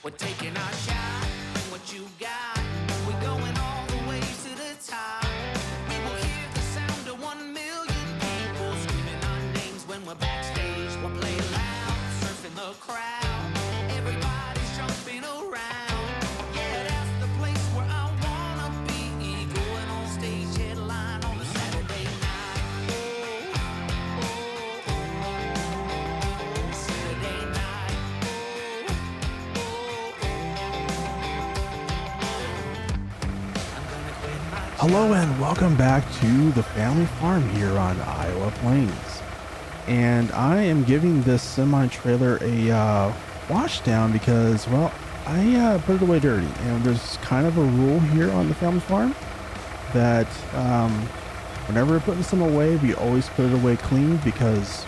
We're taking our shot, bring what you got. We're going all the way to the top. We will hear the sound of 1 million people screaming our names when we're backstage. We'll play loud, surfing the crowd. Everybody's jumping around. Yeah, that's the place where I wanna be. Going on stage, headline on a Saturday night. Saturday night. Hello and welcome back to the family farm here on Iowa Plains. And I am giving this semi-trailer a wash down because, well, I put it away dirty. And there's kind of a rule here on the family farm that whenever we're putting some away, we always put it away clean because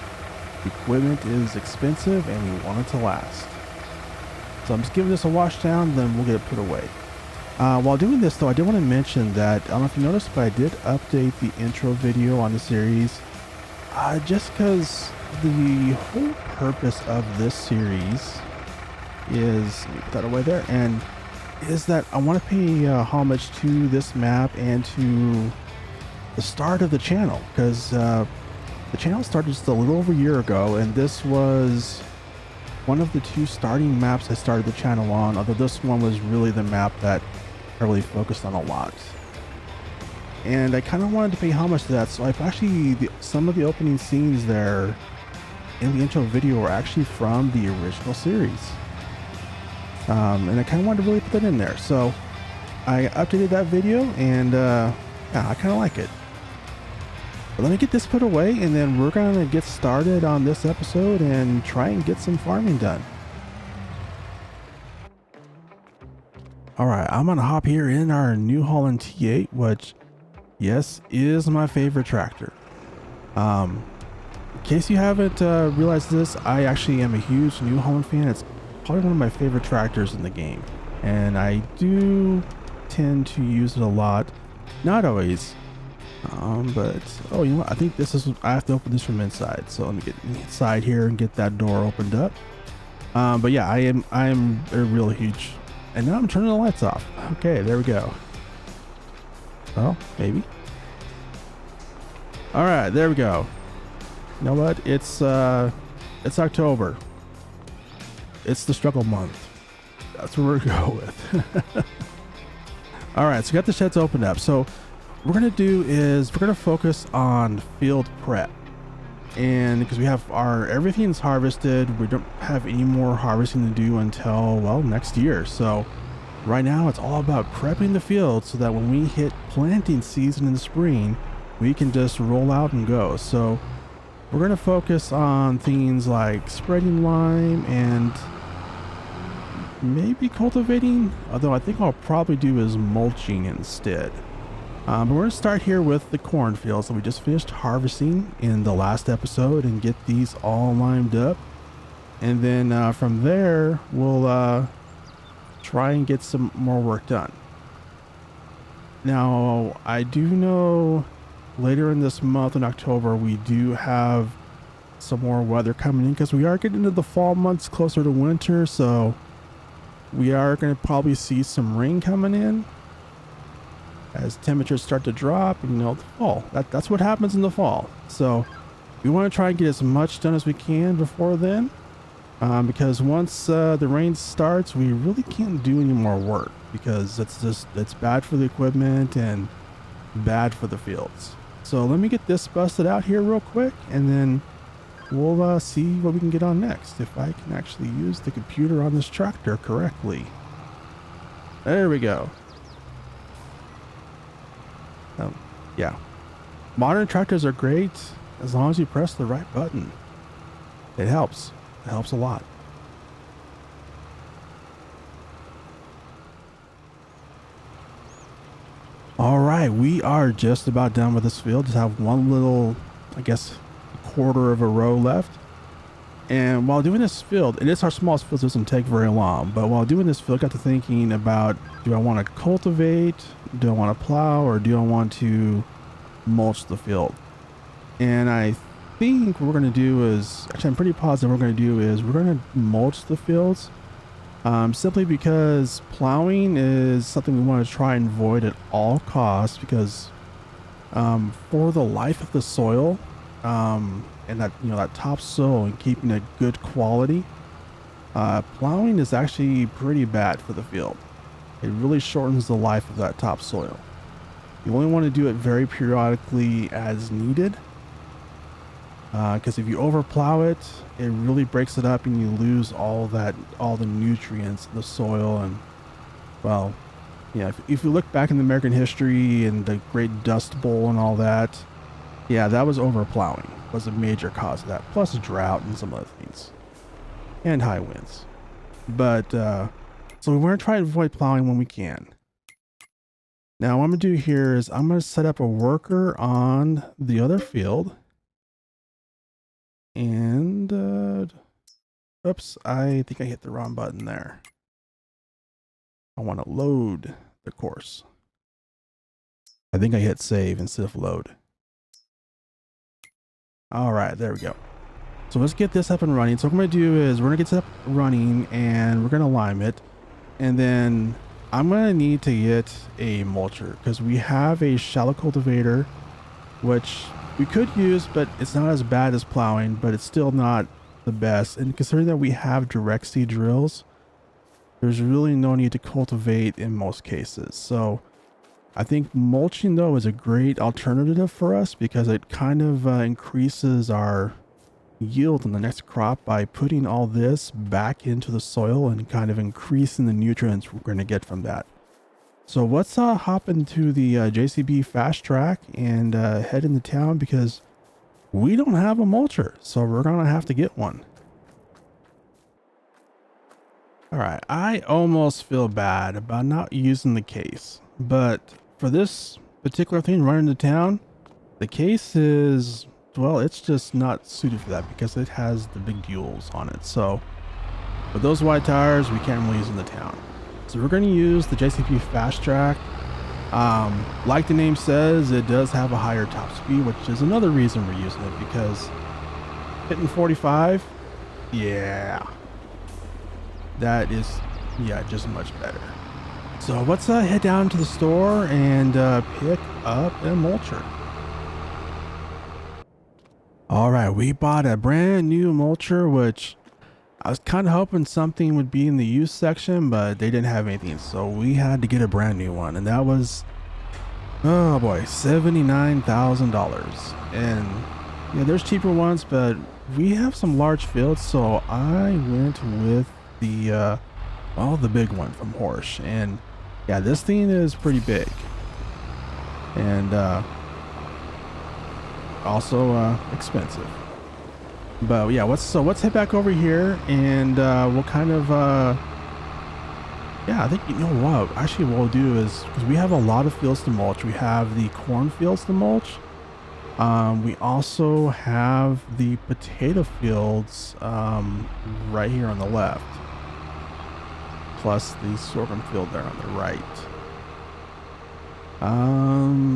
the equipment is expensive and we want it to last. So I'm just giving this a wash down, then we'll get it put away. While doing this though, I did want to mention that, I don't know if you noticed, but I did update the intro video on the series, just because the whole purpose of this series is, put that away there, and is that I want to pay homage to this map and to the start of the channel, because the channel started just a little over a year ago, and this was one of the 2 starting maps I started the channel on, although this one was really the map that I really focused on a lot. And I kind of wanted to pay homage to that, so I've actually, some of the opening scenes there in the intro video are actually from the original series. And I kind of wanted to really put that in there. So I updated that video and yeah, I kind of like it. But let me get this put away and then we're going to get started on this episode and try and get some farming done. All right, I'm going to hop here in our New Holland T8, which, yes, is my favorite tractor. In case you haven't realized this, I actually am a huge New Holland fan. It's probably one of my favorite tractors in the game. And I do tend to use it a lot. Not always. But, oh, you know what? I think this is, I have to open this from inside. So let me get inside here and get that door opened up. But yeah, I am a real huge, and now I'm turning the lights off. Okay, there we go. Well, maybe. All right, there we go. You know what? It's October. It's the struggle month. That's what we're going to go with. All right, so we got the sheds opened up. So what we're going to do is we're going to focus on field prep. And because we have everything's harvested, we don't have any more harvesting to do until, well, next year. So right now it's all about prepping the field so that when we hit planting season in the spring, we can just roll out and go. So we're going to focus on things like spreading lime and maybe cultivating, although I think what I'll probably do is mulching instead. But we're going to start here with the cornfields that we just finished harvesting in the last episode and get these all limed up. And then from there, we'll try and get some more work done. Now, I do know later in this month in October, we do have some more weather coming in because we are getting into the fall months closer to winter. So we are going to probably see some rain coming in as temperatures start to drop, and, you know, the fall. That's what happens in the fall. So we want to try and get as much done as we can before then, because once the rain starts, we really can't do any more work because it's bad for the equipment and bad for the fields. So let me get this busted out here real quick, and then we'll see what we can get on next, if I can actually use the computer on this tractor correctly. There we go. Yeah, modern tractors are great as long as you press the right button. It helps a lot. All right, we are just about done with this field. Just have one little, I guess, quarter of a row left. And while doing this field, it is our smallest field, so it doesn't take very long, but while doing this field, I got to thinking about, do I want to cultivate, do I want to plow, or do I want to mulch the field? And I think what we're going to do is, actually I'm pretty positive what we're going to do is we're going to mulch the fields simply because plowing is something we want to try and avoid at all costs, because for the life of the soil, and that, you know, that topsoil and keeping it good quality, plowing is actually pretty bad for the field. It really shortens the life of that topsoil. You only want to do it very periodically as needed, because if you overplow it, it really breaks it up and you lose all the nutrients in the soil. And well, yeah, if you look back in the American history and the Great Dust Bowl and all that, yeah, that was overplowing was a major cause of that, plus drought and some other things, and high winds. But so we want to try to avoid plowing when we can. Now what I'm gonna do here is I'm gonna set up a worker on the other field, and oops, I think I hit the wrong button there. I want to load the course. I think I hit save instead of load. All right, there we go. So let's get this up and running. So what I'm going to do is we're going to get this up running and we're going to lime it. And then I'm going to need to get a mulcher, because we have a shallow cultivator, which we could use, but it's not as bad as plowing, but it's still not the best. And considering that we have direct seed drills, there's really no need to cultivate in most cases. So I think mulching though is a great alternative for us, because it kind of increases our yield in the next crop by putting all this back into the soil and kind of increasing the nutrients we're going to get from that. So let's hop into the JCB fast track and head into town, because we don't have a mulcher, so we're going to have to get one. All right, I almost feel bad about not using the case, but for this particular thing running to town, the case is, well, it's just not suited for that because it has the big duals on it. So with those wide tires, we can't really use in the town. So we're going to use the JCB fast track. Like the name says, it does have a higher top speed, which is another reason we're using it, because hitting 45, yeah, that is, yeah, just much better. So let's head down to the store and pick up a mulcher. All right, we bought a brand new mulcher, which I was kind of hoping something would be in the used section, but they didn't have anything, so we had to get a brand new one, and that was, oh boy, $79,000. And yeah, there's cheaper ones, but we have some large fields, so I went with the well, the big one from Horsch. And yeah, this thing is pretty big, and also expensive. But yeah, let's head back over here, and we'll kind of yeah, I think, you know what, actually what we'll do is, because we have a lot of fields to mulch, we have the corn fields to mulch, we also have the potato fields right here on the left, plus the sorghum field there on the right.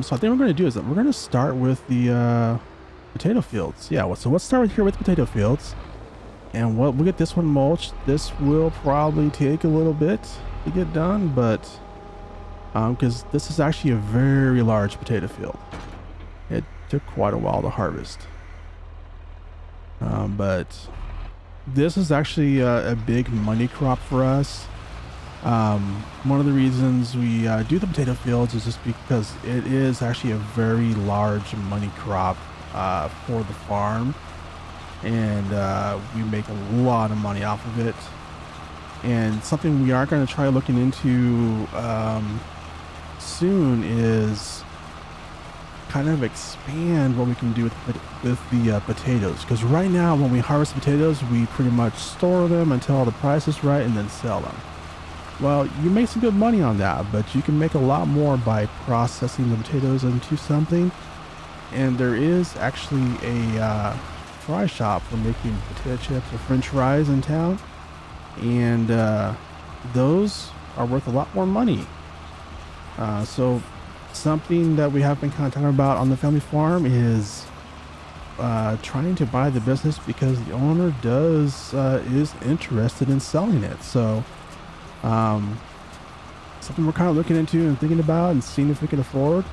So I think what we're going to do is that we're going to start with the potato fields. Yeah, so let's start here with potato fields, and we'll get this one mulched. This will probably take a little bit to get done, but because this is actually a very large potato field, it took quite a while to harvest. But this is actually a big money crop for us. One of the reasons we do the potato fields is just because it is actually a very large money crop for the farm, and we make a lot of money off of it. And something we are going to try looking into soon is kind of expand what we can do with the potatoes, because right now when we harvest potatoes, we pretty much store them until the price is right and then sell them. Well, you make some good money on that, but you can make a lot more by processing the potatoes into something. And there is actually a fry shop for making potato chips or french fries in town, and those are worth a lot more money. So something that we have been kind of talking about on the family farm is trying to buy the business, because the owner is interested in selling it. So Something we're kind of looking into and thinking about and seeing if we can afford,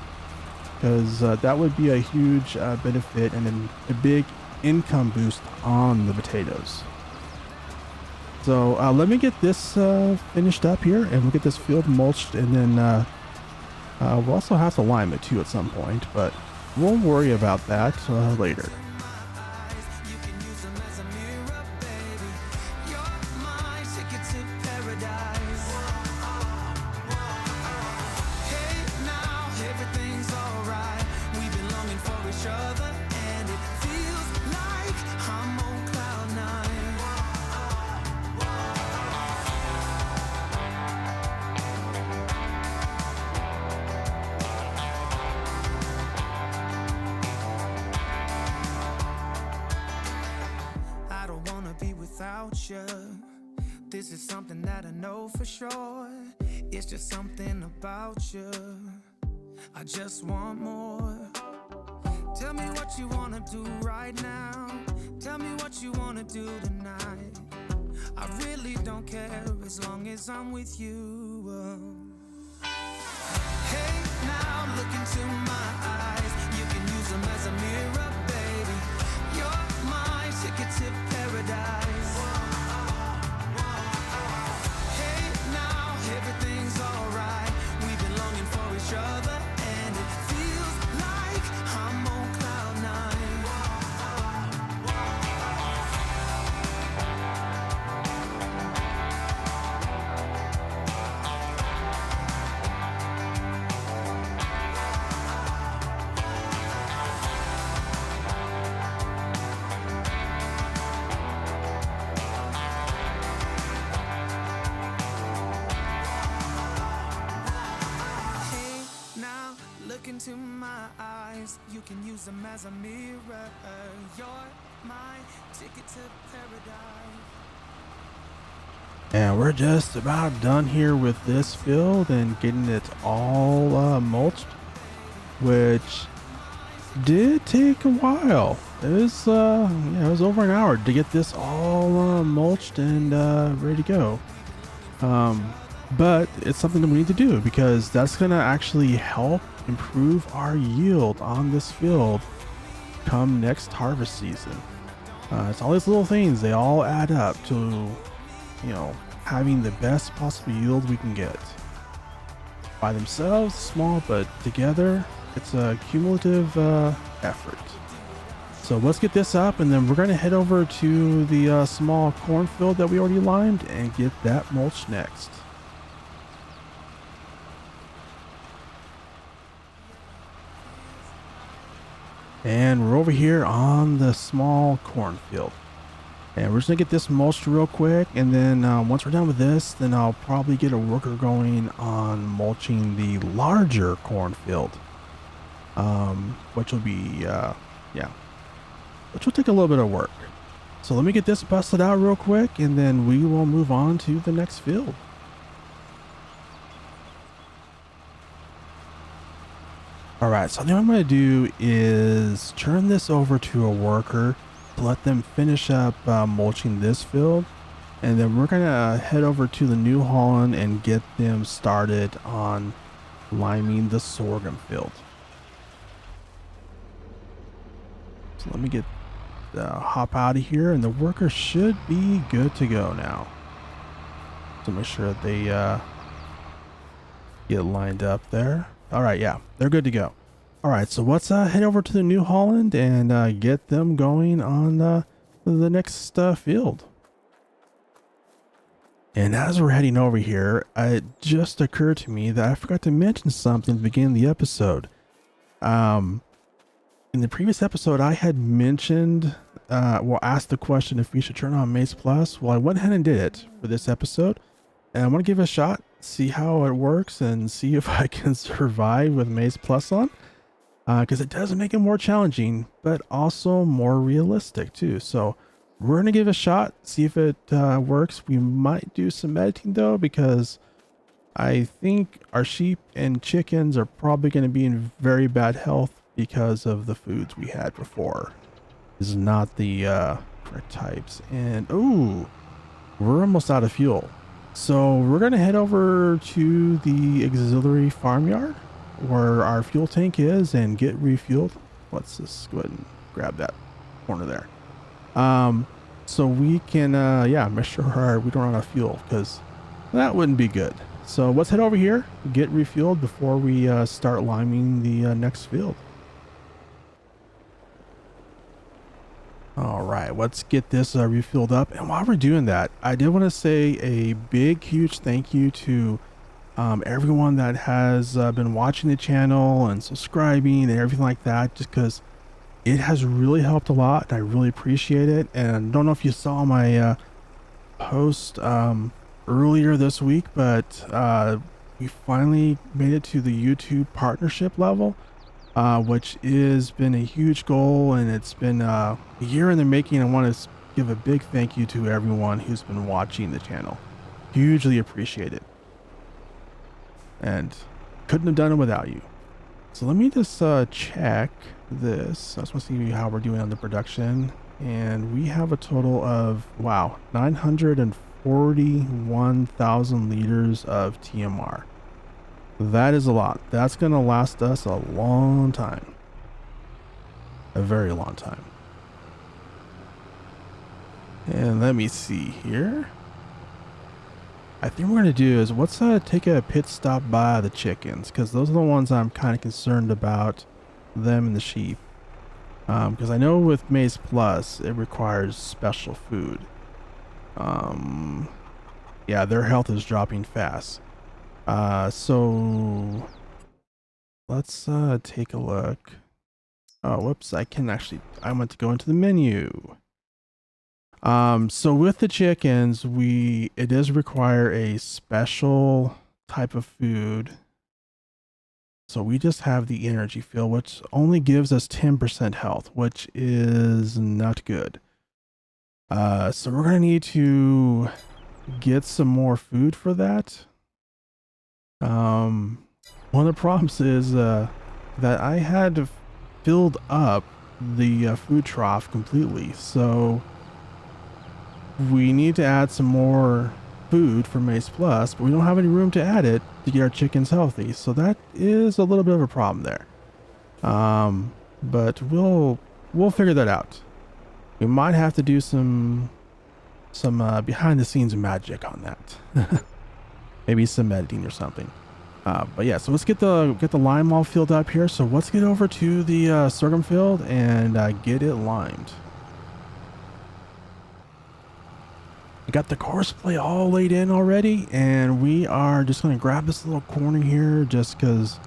because that would be a huge benefit and then a big income boost on the potatoes. So let me get this finished up here, and we'll get this field mulched, and then we'll also have to lime it too at some point, but we'll worry about that later. This is something that I know for sure. It's just something about you. I just want more. Tell me what you wanna do right now. Tell me what you wanna do tonight. I really don't care as long as I'm with you. Hey, now look into my eyes. You can use them as a mirror, baby. You're my ticket to paradise. Everything's alright. We've been longing for each other, and it feels like I'm on cloud nine. Into my eyes, you can use them as a mirror. You're my ticket to paradise. And we're just about done here with this field and getting it all mulched, which did take a while. It was it was over an hour to get this all mulched and ready to go. But it's something that we need to do, because that's going to actually help improve our yield on this field come next harvest season. It's all these little things, they all add up to, you know, having the best possible yield we can get. By themselves, small, but together, it's a cumulative effort. So let's get this up, and then we're going to head over to the small cornfield that we already limed and get that mulched next. And we're over here on the small cornfield, and we're just gonna get this mulched real quick, and then once we're done with this, then I'll probably get a worker going on mulching the larger cornfield, which will be which will take a little bit of work. So let me get this busted out real quick, and then we will move on to the next field. All right, so what I'm going to do is turn this over to a worker to let them finish up mulching this field, and then we're going to head over to the New Holland and get them started on liming the sorghum field. So let me get hop out of here, and the worker should be good to go now. So make sure that they get lined up there. All right, yeah, they're good to go. All right, so let's head over to the New Holland and get them going on the next field. And as we're heading over here, it just occurred to me that I forgot to mention something at the beginning of the episode. In the previous episode, I had mentioned, asked the question if we should turn on Maze Plus. Well, I went ahead and did it for this episode, and I want to give it a shot, see how it works, and see if I can survive with Maze Plus on, because it does make it more challenging, but also more realistic too. So we're gonna give it a shot, see if it works. We might do some editing though, because I think our sheep and chickens are probably going to be in very bad health because of the foods we had before. This is not the correct types. And ooh, we're almost out of fuel. So we're gonna head over to the auxiliary farmyard where our fuel tank is and get refueled. Let's just go ahead and grab that corner there. So we can, yeah, make sure we don't run out of fuel, because that wouldn't be good. So let's head over here, get refueled before we start liming the next field. All right, let's get this refilled up. And while we're doing that, I did want to say a big, huge thank you to everyone that has been watching the channel and subscribing and everything like that, just because it has really helped a lot, and I really appreciate it. And I don't know if you saw my post earlier this week, but we finally made it to the YouTube partnership level, which has been a huge goal, and it's been a year in the making. I want to give a big thank you to everyone who's been watching the channel. Hugely appreciate it, and couldn't have done it without you. So let me just check this. I just want to see how we're doing on the production. And we have a total of, wow, 941,000 liters of TMR. That is a lot. That's going to last us a long time. A very long time. And let me see here. I think what we're going to do is let's take a pit stop by the chickens, because those are the ones I'm kind of concerned about, them and the sheep. Because I know with Maize Plus, it requires special food. Yeah, their health is dropping fast. So let's take a look. Oh, whoops, I want to go into the menu. So with the chickens, it does require a special type of food. So we just have the energy fill, which only gives us 10% health, which is not good. So we're gonna need to get some more food for that. One of the problems is that I had filled up the food trough completely, so we need to add some more food for Maize Plus, but we don't have any room to add it to get our chickens healthy, so that is a little bit of a problem there. But we'll figure that out. We might have to do some behind the scenes magic on that. Maybe some editing or something. But yeah, so let's get the lime all filled up here. So let's get over to the sorghum field and get it limed. We got the course play all laid in already, and we are just going to grab this little corner here just because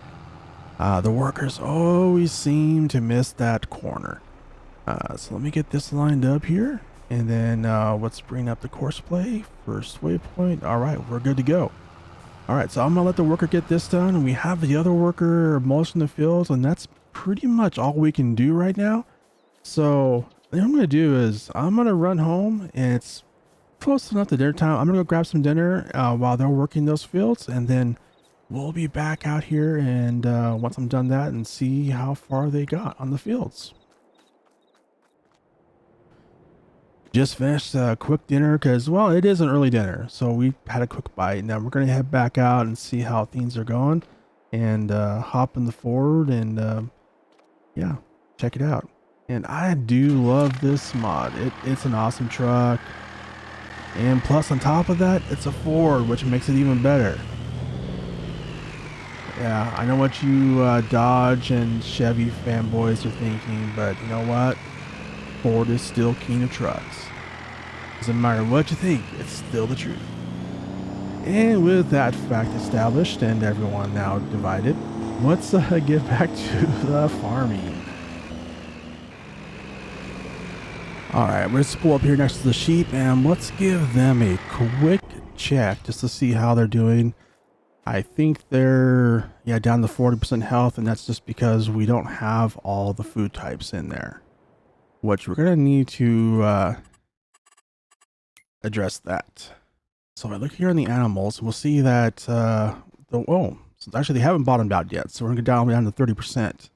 the workers always seem to miss that corner. So let me get this lined up here, and then let's bring up the course play. First waypoint. All right, we're good to go. All right, so I'm going to let the worker get this done, and we have the other worker mulching the fields, and that's pretty much all we can do right now. So what I'm going to do is I'm going to run home, and it's close enough to dinner time. I'm gonna go grab some dinner while they're working those fields, and then we'll be back out here and once I'm done that, and see how far they got on the fields. Just finished a quick dinner because, well, it is an early dinner, so we had a quick bite, and then we're gonna head back out and see how things are going, and hop in the Ford and yeah, check it out. And I do love this mod. It's an awesome truck. And plus, on top of that, it's a Ford, which makes it even better. Yeah, I know what you Dodge and Chevy fanboys are thinking, but you know what? Ford is still king of trucks. Doesn't matter what you think, it's still the truth. And with that fact established and everyone now divided, let's get back to the farming. All right, let's pull up here next to the sheep and let's give them a quick check just to see how they're doing. I think they're, yeah, down to 40% health, and that's just because we don't have all the food types in there, which we're going to need to address that. So if I look here on the animals, we'll see that, so actually they haven't bottomed out yet. So we're going to go down to 30%.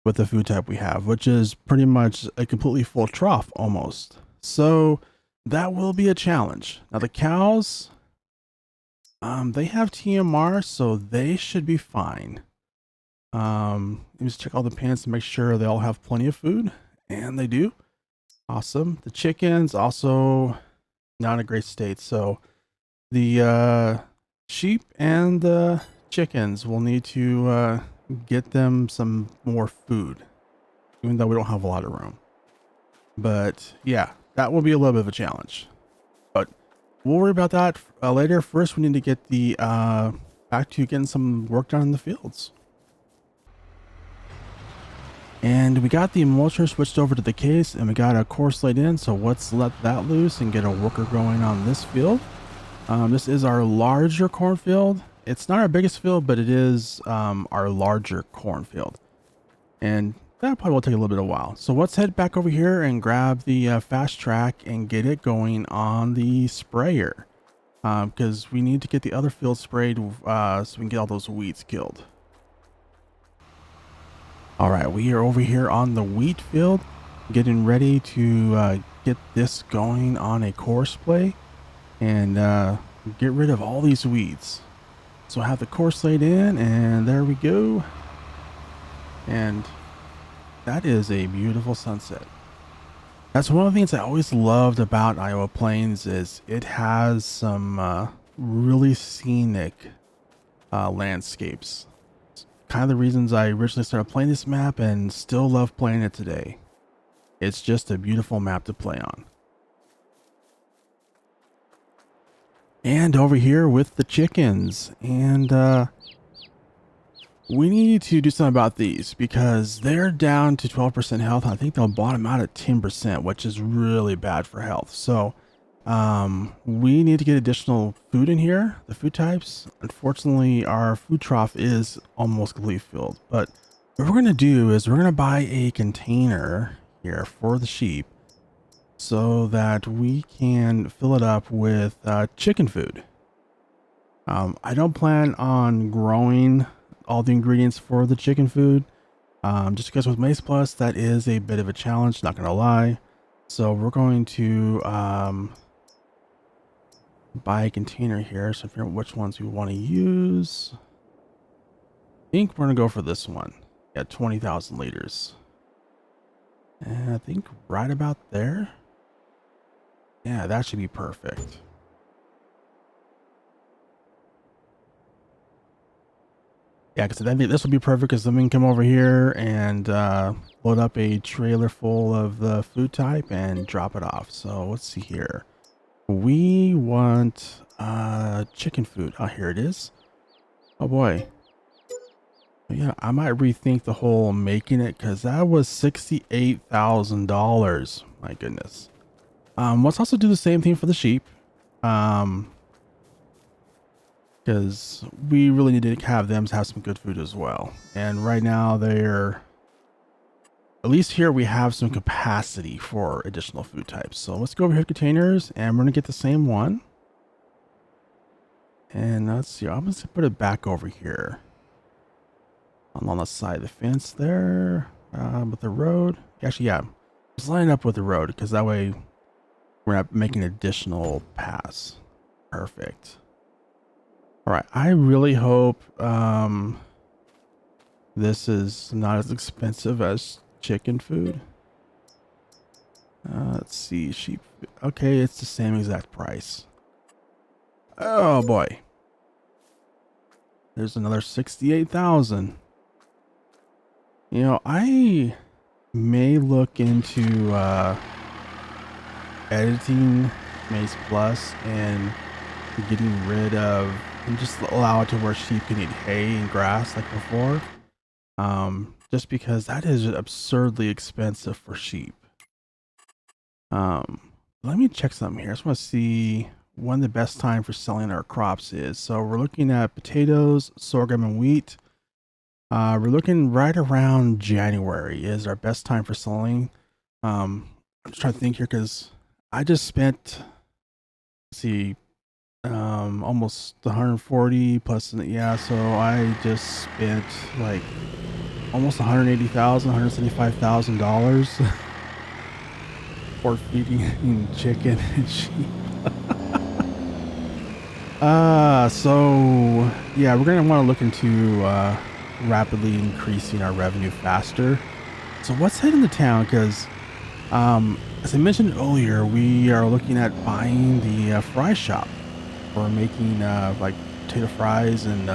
With the food type we have, which is pretty much a completely full trough almost. So that will be a challenge. Now the cows, They have TMR, so they should be fine. Let me just check all the pens to make sure they all have plenty of food, and they do. Awesome. The chickens also not in a great state, so the sheep and the chickens will need to get them some more food, even though we don't have a lot of room. But yeah, that will be a little bit of a challenge, but we'll worry about that later. First, we need to get the back to getting some work done in the fields. And we got the mulcher switched over to the case, and we got a course laid in, so let's let that loose and get a worker going on this field. This is our larger cornfield. It's not our biggest field, but it is our larger cornfield. And that probably will take a little bit of a while. So let's head back over here and grab the fast track and get it going on the sprayer. Because we need to get the other field sprayed so we can get all those weeds killed. All right, we are over here on the wheat field, getting ready to get this going on a course play and get rid of all these weeds. So I have the course laid in, and there we go. And that is a beautiful sunset. That's one of the things I always loved about Iowa Plains is it has some really scenic landscapes. Kind of the reasons I originally started playing this map and still love playing it today. It's just a beautiful map to play on. And over here with the chickens, and we need to do something about these because they're down to 12% health. I think they'll bottom out at 10%, which is really bad for health. So we need to get additional food in here, the food types. Unfortunately, our food trough is almost completely filled, but what we're going to do is we're going to buy a container here for the sheep so that we can fill it up with chicken food. I don't plan on growing all the ingredients for the chicken food, just because with Maze Plus, that is a bit of a challenge, not going to lie. So we're going to buy a container here, so figure out which ones we want to use. I think we're gonna go for this one. Yeah, 20,000 liters. And I think right about there. Yeah, that should be perfect. Yeah, because I think this will be perfect because then we can come over here and load up a trailer full of the food type and drop it off. So let's see here. We want chicken food. Oh, here it is. Oh boy. Yeah, I might rethink the whole making it because that was $68,000. My goodness. Let's also do the same thing for the sheep. Because we really need to have them have some good food as well. And right now they're, at least here we have some capacity for additional food types. So let's go over here to containers and we're gonna get the same one. And let's see, I'm gonna put it back over here on the side of the fence there, with the road. Actually, yeah, just line it up with the road because that way we're not making additional paths. Perfect. All right, I really hope this is not as expensive as chicken food. Let's see, sheep. Okay, it's the same exact price. Oh boy. There's another 68,000. You know, I may look into editing Maze Plus and getting rid of, and just allow it to where sheep can eat hay and grass like before. Just because that is absurdly expensive for sheep. Let me check something here. I just want to see when the best time for selling our crops is. So we're looking at potatoes, sorghum, and wheat. We're looking right around January is our best time for selling. I'm just trying to think here because I just spent, let's see, almost 140 plus, yeah, so I just spent like almost $180,000, $175,000 for feeding chicken and sheep. So yeah, we're gonna want to look into rapidly increasing our revenue faster. So let's head into town because, as I mentioned earlier, we are looking at buying the fry shop for making like potato fries and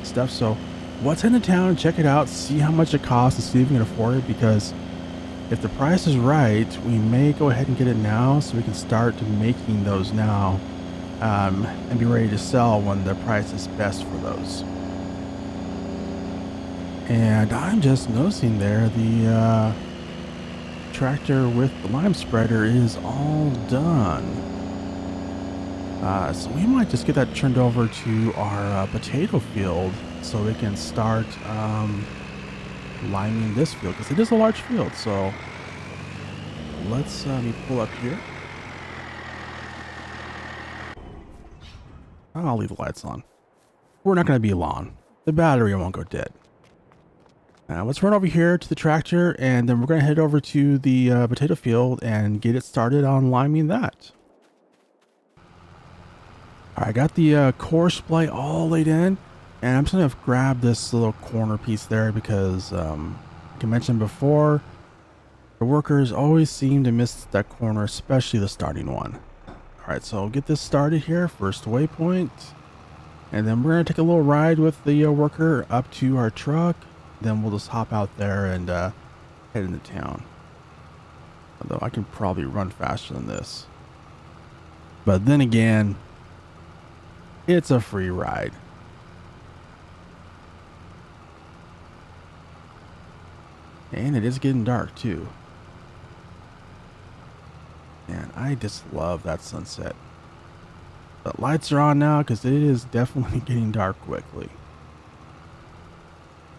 stuff. So let's head into town and check it out, see how much it costs, and see if we can afford it. Because if the price is right, we may go ahead and get it now, so we can start making those now. And be ready to sell when the price is best for those. And I'm just noticing there the tractor with the lime spreader is all done. So we might just get that turned over to our potato field so we can start liming this field, because it is a large field. So let's let me pull up here. I'll leave the lights on. We're not going to be long. The battery won't go dead. Let's run over here to the tractor, and then we're going to head over to the potato field and get it started on liming that. All right, I got the core splay all laid in, and I'm just going to grab this little corner piece there because, like I mentioned before, the workers always seem to miss that corner, especially the starting one. All right, so I'll get this started here, first waypoint, and then we're going to take a little ride with the worker up to our truck. Then we'll just hop out there and head into town. Although I can probably run faster than this. But then again, it's a free ride. And it is getting dark too. And I just love that sunset. The lights are on now because it is definitely getting dark quickly.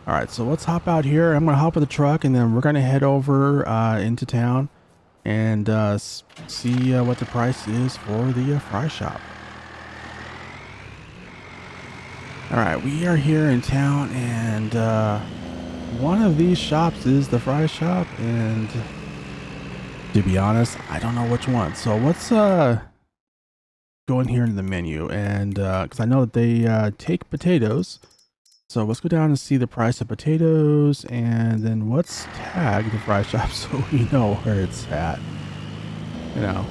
All right, so let's hop out here. I'm going to hop in the truck, and then we're going to head over into town and see what the price is for the fry shop. All right, we are here in town, and one of these shops is the fry shop, and to be honest, I don't know which one. So let's go in here into the menu, and because I know that they take potatoes. So let's go down and see the price of potatoes, and then let's tag the fry shop so we know where it's at. You know.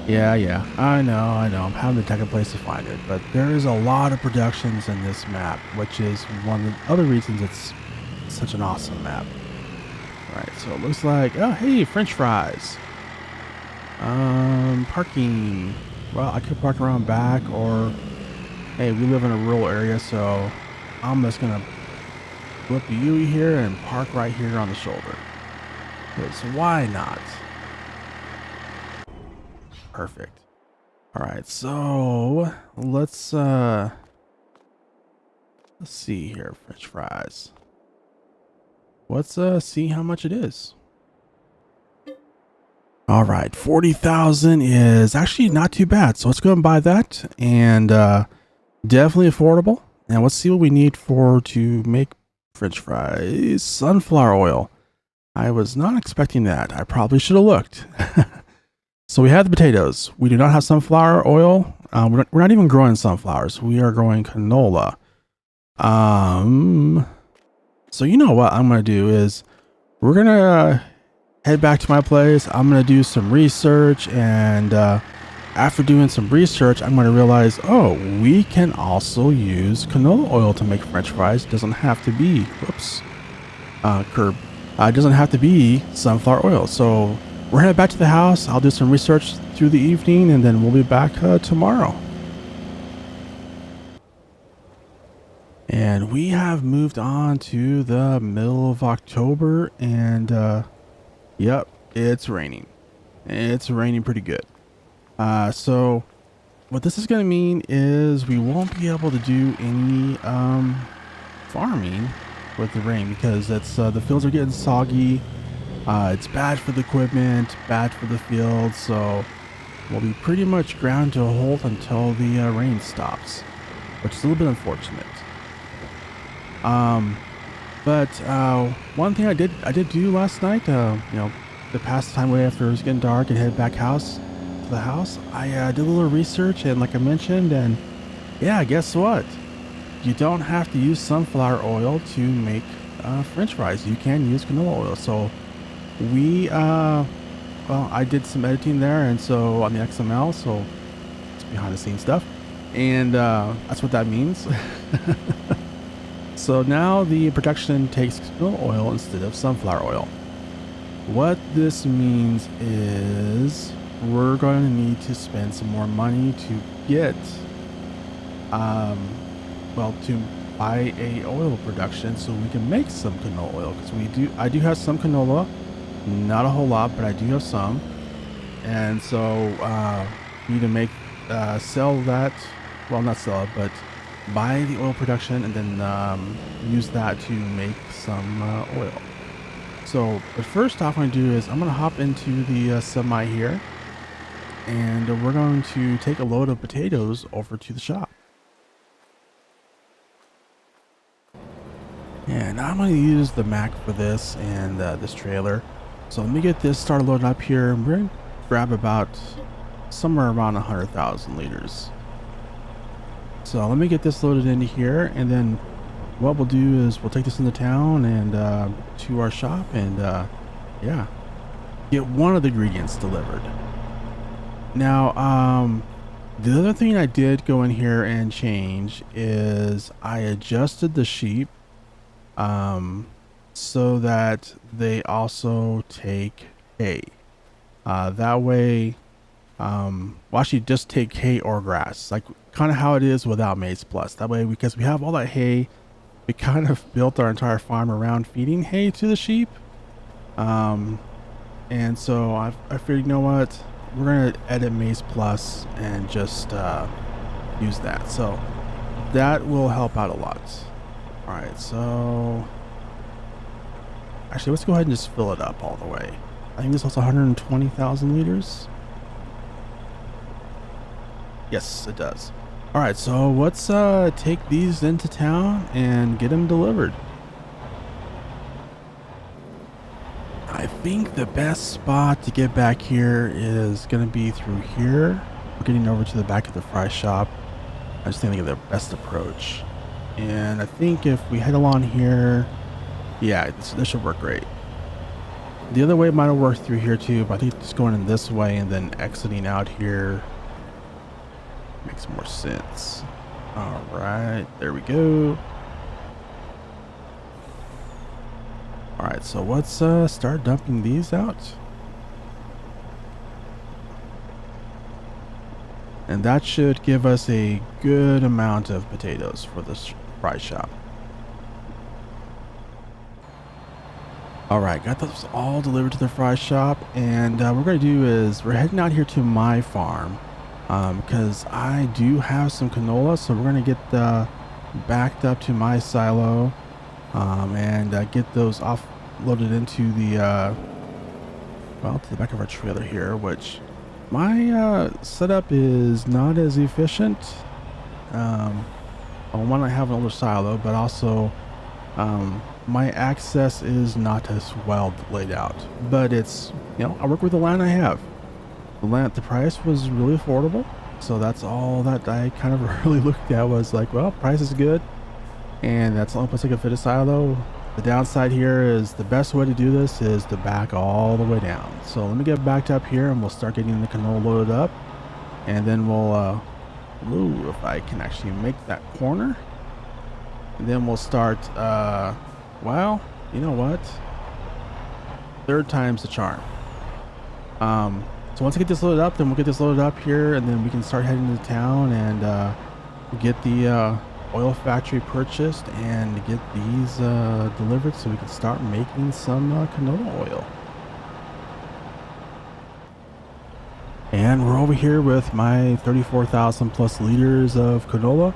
Yeah, I know. I'm having to tag a place to find it, but there is a lot of productions in this map, which is one of the other reasons it's such an awesome map. All right, so it looks like, oh, hey, French fries. Parking. Well, I could park around back, or hey, we live in a rural area, so I'm just gonna flip the U here and park right here on the shoulder. Because why not? Perfect. All right, so let's see here, French fries. Let's see how much it is. All right, 40,000 is actually not too bad. So let's go and buy that, and definitely affordable. And let's see what we need to make French fries. Sunflower oil. I was not expecting that. I probably should have looked. So we have the potatoes. We do not have sunflower oil. We're not even growing sunflowers. We are growing canola. So you know what I'm going to do is we're going to head back to my place. I'm going to do some research, and after doing some research, I'm going to realize, oh, we can also use canola oil to make French fries. It doesn't have to be, it doesn't have to be sunflower oil. So we're headed back to the house. I'll do some research through the evening, and then we'll be back tomorrow. And we have moved on to the middle of October, and yep, it's raining. It's raining pretty good. So what this is going to mean is we won't be able to do any farming with the rain, because it's the fields are getting soggy. It's bad for the equipment, bad for the field, so we'll be pretty much ground to a halt until the rain stops, which is a little bit unfortunate. But one thing I did do last night, you know, the past time way after it was getting dark and head back house, to the house, I did a little research, and like I mentioned, and yeah, guess what? You don't have to use sunflower oil to make French fries. You can use canola oil. So we, well, I did some editing there, and so on the XML, so it's behind the scenes stuff, and that's what that means. So now the production takes canola oil instead of sunflower oil. What this means is we're going to need to spend some more money to get, well, to buy a oil production so we can make some canola oil, because I do have some canola, not a whole lot, but I do have some, and so we need to make sell that, well, not sell it, but buy the oil production and then use that to make some oil. So, but first off, what I'm going to do is I'm going to hop into the semi here, and we're going to take a load of potatoes over to the shop. And I'm going to use the Mac for this and this trailer. So let me get this started loading up here. We're going to grab about somewhere around 100,000 liters. So let me get this loaded into here, and then what we'll do is we'll take this into town and to our shop, and yeah, get one of the ingredients delivered. Now, the other thing I did go in here and change is I adjusted the sheep so that they also take hay. That way, well, actually just take hay or grass, like kind of how it is without Maize Plus. That way, because we have all that hay, we kind of built our entire farm around feeding hay to the sheep. And so I figured, you know what, we're gonna edit Maize Plus and just use that. So that will help out a lot. All right, so actually let's go ahead and just fill it up all the way. I think this was 120,000 liters. Yes, it does. All right, so let's take these into town and get them delivered. I think the best spot to get back here is going to be through here. We're getting over to the back of the fry shop. I just think of the best approach. And I think if we head along here, yeah, this should work great. The other way might have worked through here too, but I think just going in this way and then exiting out here makes more sense. All right, there we go. All right, so let's start dumping these out. And that should give us a good amount of potatoes for this fry shop. All right, got those all delivered to the fry shop, and what we're gonna do is we're heading out here to my farm because I do have some canola, so we're gonna get backed up to my silo and get those offloaded into the well, to the back of our trailer here, which my setup is not as efficient. One, I have an older silo, but also my access is not as well laid out, but it's, you know, I work with the land I have. The price was really affordable, so that's all that I kind of really looked at, was like, well, price is good, and that's the only place I can fit a silo. The downside here is the best way to do this is to back all the way down. So let me get backed up here and we'll start getting the canola loaded up, and then we'll ooh, if I can actually make that corner, and then we'll start well, you know what, third time's the charm. So once I get this loaded up, then we'll get this loaded up here, and then we can start heading to town and get the oil factory purchased and get these delivered so we can start making some canola oil. And we're over here with my 34,000 plus liters of canola,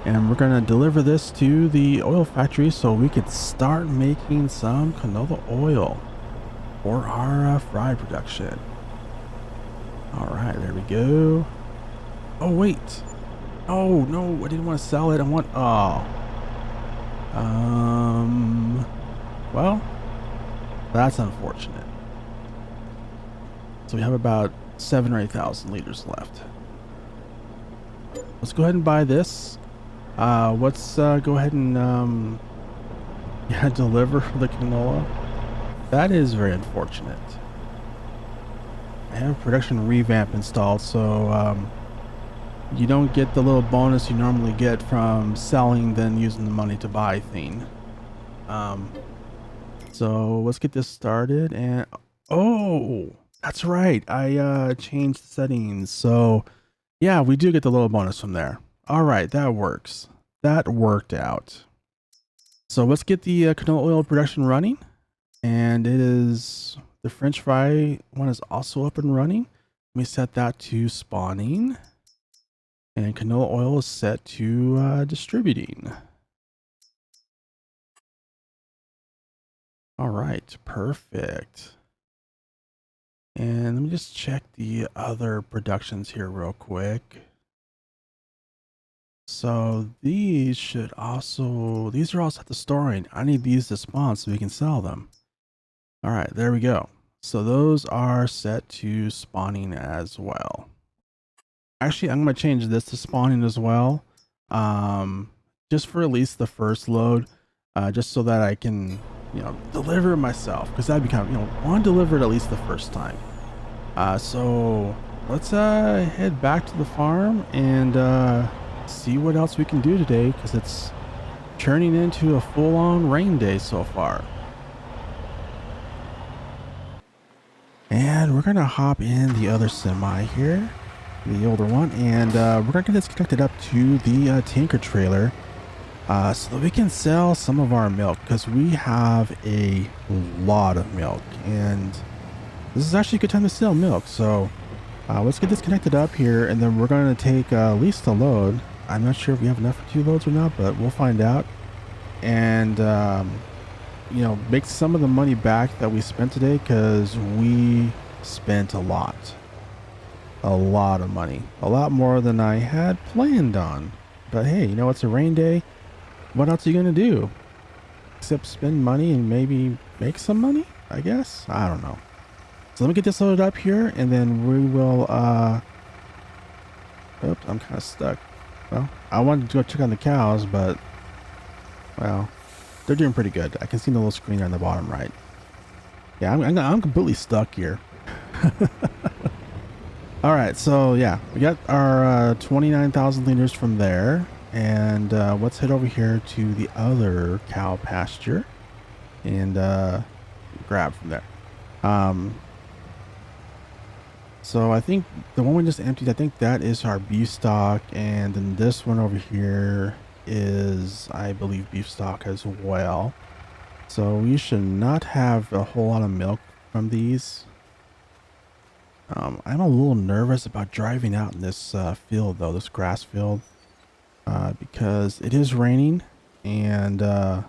and we're gonna deliver this to the oil factory so we can start making some canola oil for our fry production. All right, there we go. Oh wait, oh no, I didn't want to sell it. I want, oh, well, that's unfortunate. So we have about 7 or 8,000 liters left. Let's go ahead and buy this. Let's go ahead and yeah, deliver the canola. That is very unfortunate. I have production revamp installed, so you don't get the little bonus you normally get from selling, then using the money to buy thing. So let's get this started. And oh, that's right, I changed the settings, so yeah, we do get the little bonus from there. All right, that works. That worked out. So let's get the canola oil production running, and it is the French fry one is also up and running. Let me set that to spawning, and canola oil is set to distributing. All right, perfect. And let me just check the other productions here real quick. So these are also set to storing. I need these to spawn so we can sell them. All right, there we go. So those are set to spawning as well. Actually, I'm going to change this to spawning as well. Just for at least the first load, just so that I can, deliver it myself, because that'd be kind of, want to deliver it at least the first time. So let's head back to the farm and see what else we can do today, because it's turning into a full-on rain day so far. And we're gonna hop in the other semi here, the older one, and we're gonna get this connected up to the tanker trailer, so that we can sell some of our milk, because we have a lot of milk, and this is actually a good time to sell milk. So let's get this connected up here, and then we're going to take at least a load. I'm not sure if we have enough for 2 loads or not, but we'll find out. And make some of the money back that we spent today, because we spent a lot of money, a lot more than I had planned on. But hey, it's a rain day. What else are you going to do except spend money and maybe make some money, I guess? I don't know. So let me get this loaded up here, and then we will oops, I'm kind of stuck. Well, I wanted to go check on the cows, but well, they're doing pretty good. I can see the little screen there on the bottom right. Yeah, I'm completely stuck here. All right, so yeah, we got our 29,000 liters from there, and let's head over here to the other cow pasture and grab from there. So I think the one we just emptied, I think that is our beef stock, and then this one over here is, I believe, beef stock as well. So we should not have a whole lot of milk from these. I'm a little nervous about driving out in this field, though, this grass field, because it is raining, and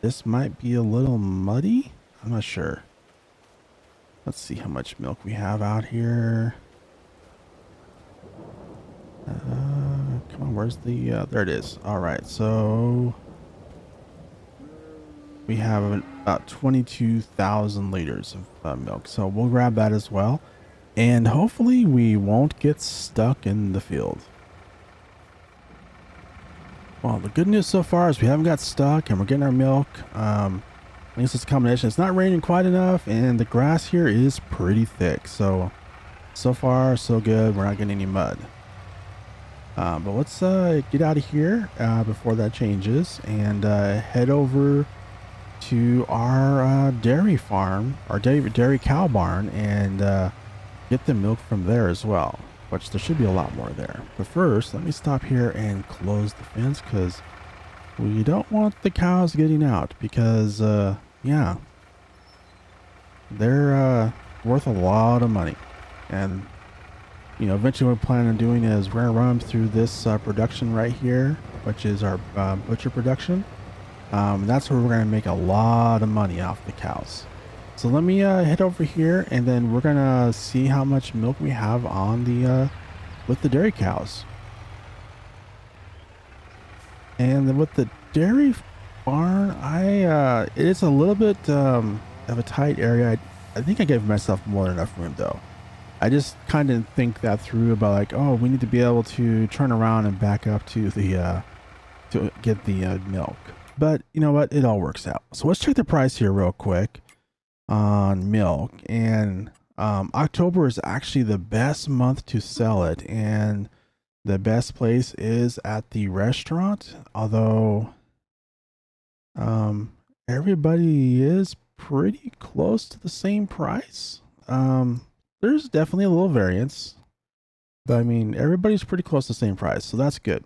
this might be a little muddy. I'm not sure. Let's see how much milk we have out here. Come on, where's the, there it is. All right, so we have about 22,000 liters of milk. So we'll grab that as well. And hopefully we won't get stuck in the field. Well, the good news so far is we haven't got stuck and we're getting our milk. I guess it's a combination. It's not raining quite enough, and the grass here is pretty thick. So far, so good. We're not getting any mud. But let's get out of here before that changes, and head over to our dairy farm, our dairy cow barn, and get the milk from there as well, which there should be a lot more there. But first, let me stop here and close the fence, because we don't want the cows getting out, because yeah, they're worth a lot of money. And eventually what we're planning on doing is we're gonna run them through this production right here, which is our butcher production. That's where we're gonna make a lot of money off the cows. So let me head over here, and then we're gonna see how much milk we have on the with the dairy cows. And then with the dairy barn, it's a little bit of a tight area. I think I gave myself more than enough room, though. I just kind of think that through about like, oh, we need to be able to turn around and back up to the to get the milk. But you know what? It all works out. So let's check the price here real quick on milk. And October is actually the best month to sell it, and the best place is at the restaurant. Although everybody is pretty close to the same price. There's definitely a little variance, but I mean everybody's pretty close to the same price, so that's good.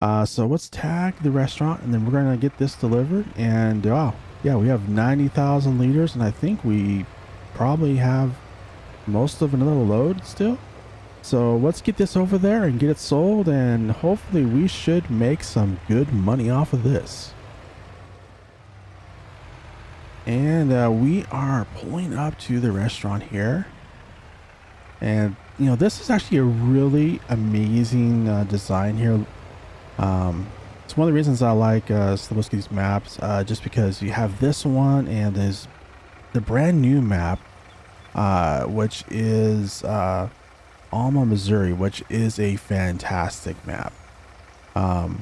So let's tag the restaurant, and then we're gonna get this delivered. And wow, yeah, we have 90,000 liters, and I think we probably have most of another load still. So let's get this over there and get it sold, and hopefully we should make some good money off of this. And we are pulling up to the restaurant here. And you know, this is actually a really amazing design here. It's one of the reasons I like celobuki's maps, just because you have this one, and there's the brand new map, which is Alma, Missouri, which is a fantastic map. I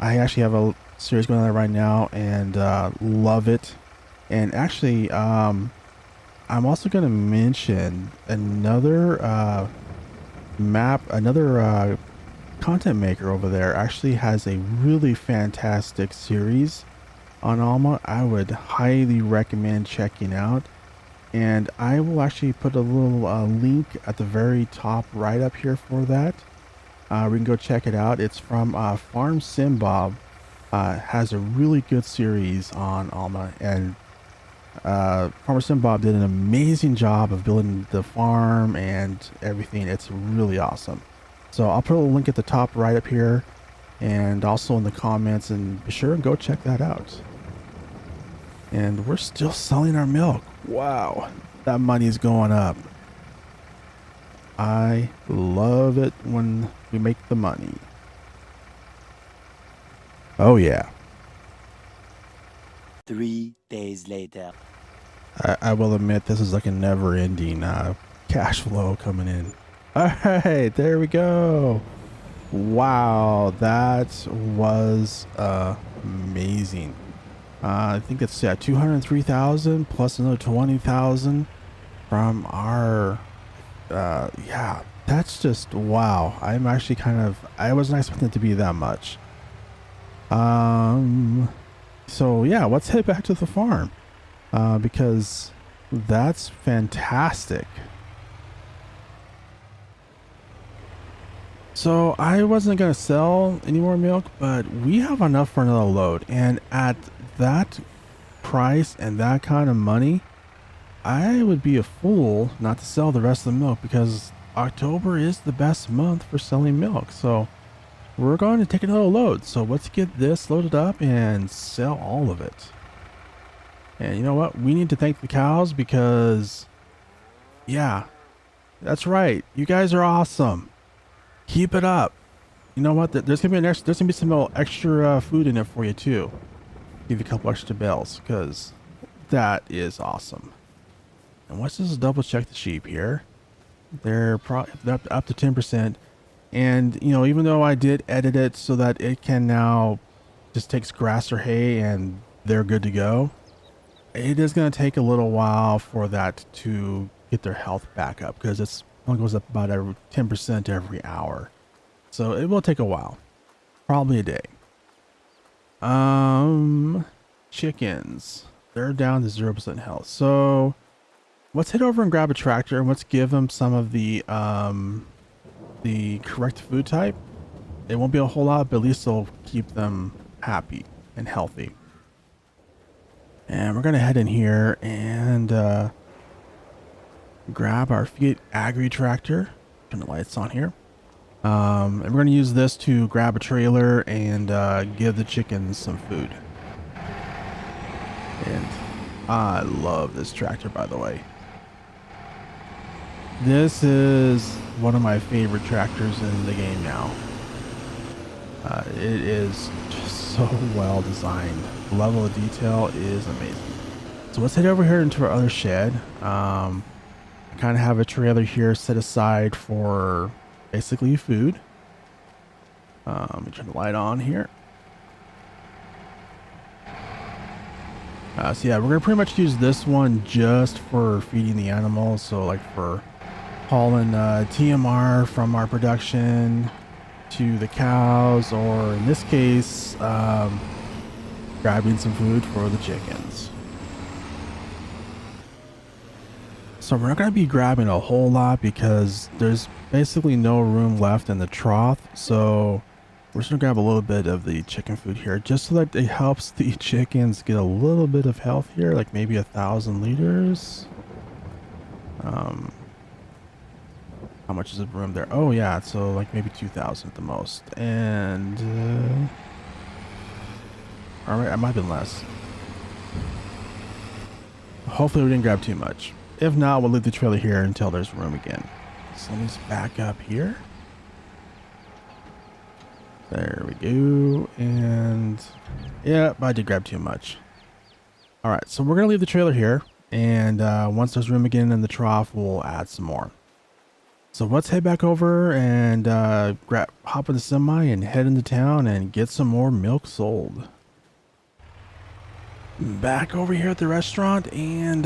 actually have a series going on there right now, and love it. And actually, I'm also going to mention another map, another content maker over there actually has a really fantastic series on Alma. I would highly recommend checking out, and I will actually put a little link at the very top right up here for that. We can go check it out. It's from FarmSimGuy. Has a really good series on Alma, and FarmSimGuy did an amazing job of building the farm and everything. It's really awesome. So I'll put a link at the top right up here, and also in the comments, and be sure and go check that out. And we're still selling our milk. Wow, that money's going up. I love it when we make the money. Oh yeah. 3 days later. I will admit, this is like a never-ending cash flow coming in. All right, there we go. Wow, that was amazing. I think it's 203,000 plus another 20,000 from our yeah, that's just wow. I'm actually I wasn't expecting it to be that much. So yeah, let's head back to the farm, because that's fantastic. So I wasn't going to sell any more milk, but we have enough for another load. And at that price and that kind of money, I would be a fool not to sell the rest of the milk, because October is the best month for selling milk. So we're going to take another load. So let's get this loaded up and sell all of it. And you know what? We need to thank the cows, because yeah, that's right. You guys are awesome. Keep it up. You know what? There's gonna be some extra food in it for you too. Give you a couple extra bells, because that is awesome. And let's just double check the sheep here. They're probably up to 10%. And you know, even though I did edit it so that it can now just takes grass or hay and they're good to go, it is going to take a little while for that to get their health back up, because it's only goes up about every 10% every hour. So it will take a while, probably a day. Chickens, they're down to 0% health. So let's head over and grab a tractor, and let's give them some of the correct food type. It won't be a whole lot, but at least it'll keep them happy and healthy. And we're gonna head in here and grab our Fiat Agri tractor. Turn the lights on here. And we're gonna use this to grab a trailer and give the chickens some food. And I love this tractor, by the way. This is one of my favorite tractors in the game now. It is just so well designed. The level of detail is amazing. So let's head over here into our other shed. I kind of have a trailer here set aside for basically food. Let me turn the light on here. So yeah, we're gonna pretty much use this one just for feeding the animals. So like for hauling TMR from our production to the cows, or in this case, grabbing some food for the chickens. So we're not going to be grabbing a whole lot because there's basically no room left in the trough. So we're just going to grab a little bit of the chicken food here just so that it helps the chickens get a little bit of health here, like maybe 1,000 liters. How much is the room there? Oh yeah, so like maybe 2,000 at the most. And all right, I might have been less. Hopefully we didn't grab too much. If not, we'll leave the trailer here until there's room again. So let me just back up here. There we go. And yeah, I did grab too much. All right, so we're gonna leave the trailer here, and once there's room again in the trough, we'll add some more. So let's head back over and hop in the semi and head into town and get some more milk sold. Back over here at the restaurant, and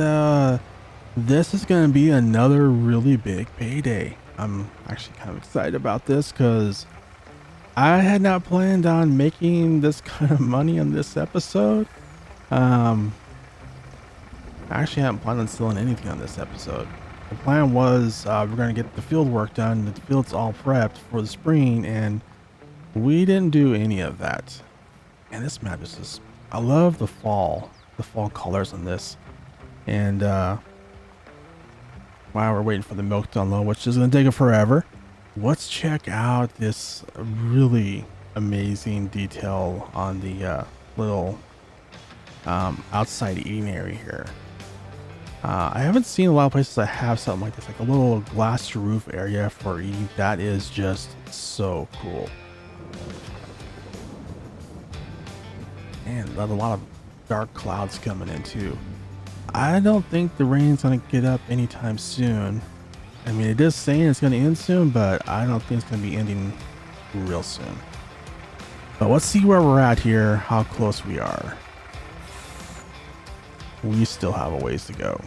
this is going to be another really big payday. I'm actually kind of excited about this because I had not planned on making this kind of money on this episode. I actually haven't planned on selling anything on this episode. The plan was we're going to get the field work done. The field's all prepped for the spring, and we didn't do any of that. And this map is just, I love the fall colors on this. And while we're waiting for the milk to unload, which is going to take it forever, let's check out this really amazing detail on the little outside eating area here. I haven't seen a lot of places that have something like this, like a little glass roof area for eating. That is just so cool. And a lot of dark clouds coming in too. I don't think the rain's gonna get up anytime soon. I mean, it is saying it's gonna end soon, but I don't think it's gonna be ending real soon. But let's see where we're at here, how close we are. We still have a ways to go.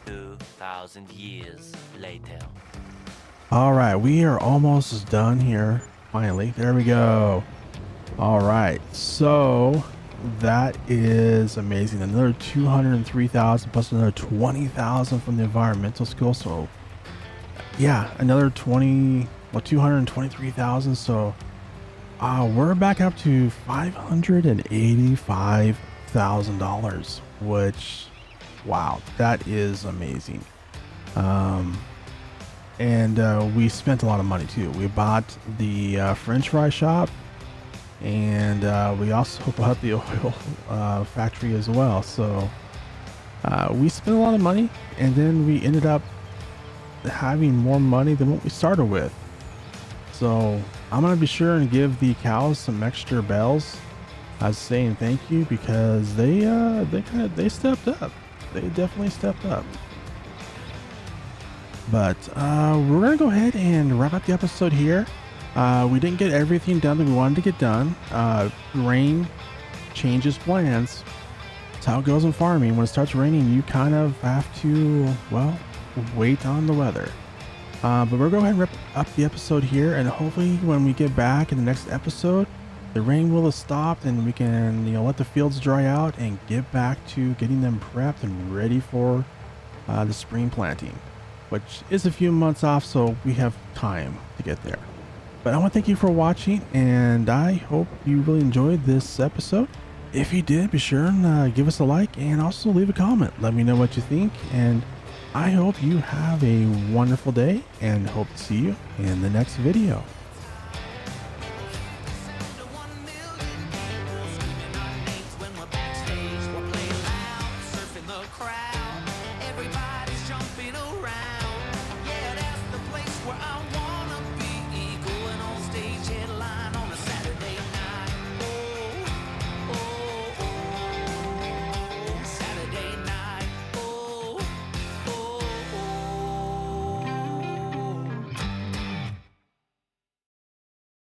2,000 years later. All right, we are almost done here. Finally, there we go. All right, so that is amazing. Another 203,000 plus another 20,000 from the environmental school. So yeah, another 223,000. So we're back up to $585,000, which, wow, that is amazing. And we spent a lot of money too. We bought the French fry shop, and we also bought the oil factory as well. So we spent a lot of money, and then we ended up having more money than what we started with. So I'm gonna be sure and give the cows some extra bells as saying thank you, because they stepped up. They definitely stepped up. But we're gonna go ahead and wrap up the episode here. We didn't get everything done that we wanted to get done. Rain changes plans. That's how it goes in farming. When it starts raining, you kind of have to, well, wait on the weather. But we're going to go ahead and wrap up the episode here, and hopefully when we get back in the next episode, the rain will have stopped and we can, let the fields dry out and get back to getting them prepped and ready for the spring planting, which is a few months off, so we have time to get there. But I want to thank you for watching, and I hope you really enjoyed this episode. If you did, be sure and give us a like, and also leave a comment. Let me know what you think, and I hope you have a wonderful day, and hope to see you in the next video.